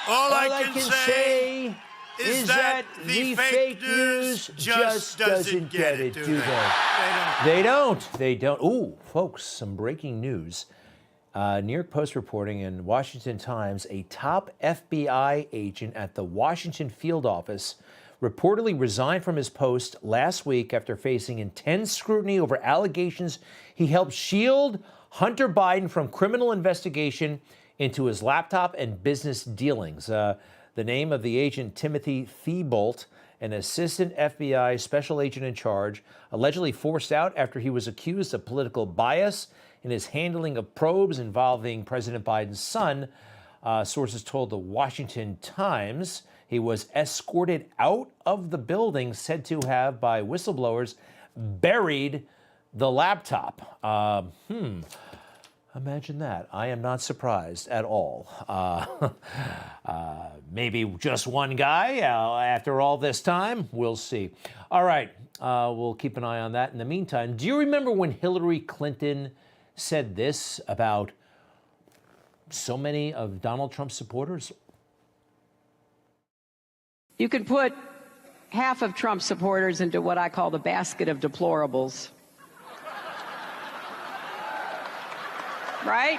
All I can say is that the fake news just doesn't get it, do they? They don't. Ooh, folks, some breaking news. New York Post reporting in Washington Times, a top FBI agent at the Washington field office reportedly resigned from his post last week after facing intense scrutiny over allegations he helped shield Hunter Biden from criminal investigation into his laptop and business dealings. The name of the agent, Timothy Thibault, an assistant FBI special agent in charge, allegedly forced out after he was accused of political bias in his handling of probes involving President Biden's son. Sources told the Washington Times he was escorted out of the building, said to have, by whistleblowers, buried the laptop. Imagine that. I am not surprised at all. Maybe just one guy after all this time. We'll see. All right. We'll keep an eye on that. In the meantime, do you remember when Hillary Clinton said this about so many of Donald Trump's supporters? You could put half of Trump's supporters into what I call the basket of deplorables. Right?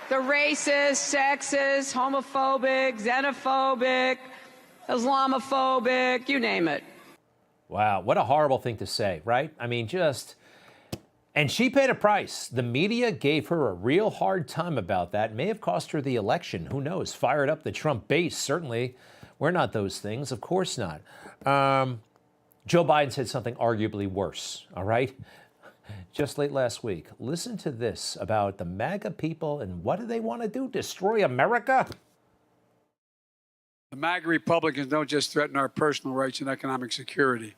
The racist, sexist, homophobic, xenophobic, Islamophobic, you name it. Wow, what a horrible thing to say, right? I mean, and she paid a price. The media gave her a real hard time about that. May have cost her the election. Who knows? Fired up the Trump base, certainly. We're not those things. Of course not. Joe Biden said something arguably worse, all right? Just late last week. Listen to this about the MAGA people and what do they want to do? Destroy America? The MAGA Republicans don't just threaten our personal rights and economic security.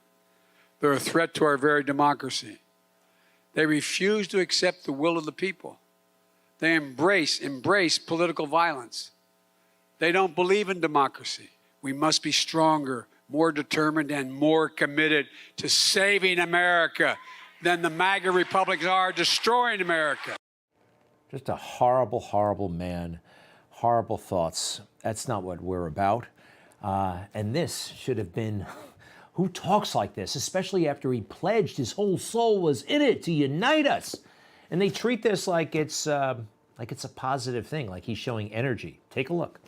They're a threat to our very democracy. They refuse to accept the will of the people. They embrace political violence. They don't believe in democracy. We must be stronger, more determined, and more committed to saving America than the MAGA Republicans are destroying America. Just a horrible, horrible man. Horrible thoughts. That's not what we're about. And this should have been, who talks like this, especially after he pledged his whole soul was in it to unite us. And they treat this like it's a positive thing, like he's showing energy. Take a look.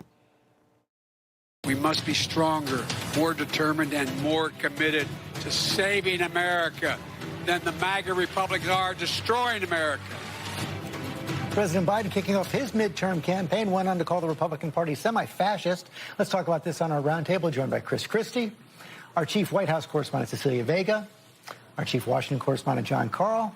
We must be stronger, more determined, and more committed to saving America than the MAGA Republicans are destroying America. President Biden kicking off his midterm campaign went on to call the Republican Party semi-fascist. Let's talk about this on our roundtable, joined by Chris Christie, our chief White House correspondent Cecilia Vega, our chief Washington correspondent John Carl,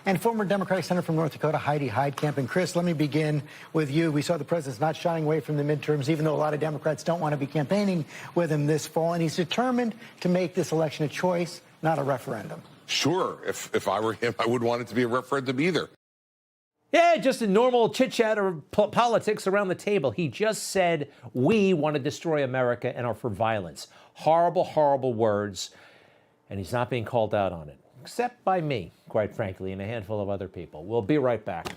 and former Democratic Senator from North Dakota Heidi Heitkamp. And Chris, let me begin with you. We saw the president's not shying away from the midterms, even though a lot of Democrats don't want to be campaigning with him this fall, and he's determined to make this election a choice, not a referendum. Sure. If I were him, I wouldn't want it to be a referendum either. Yeah, just a normal chit-chat or politics around the table. He just said, we want to destroy America and are for violence. Horrible, horrible words. And he's not being called out on it, except by me, quite frankly, and a handful of other people. We'll be right back.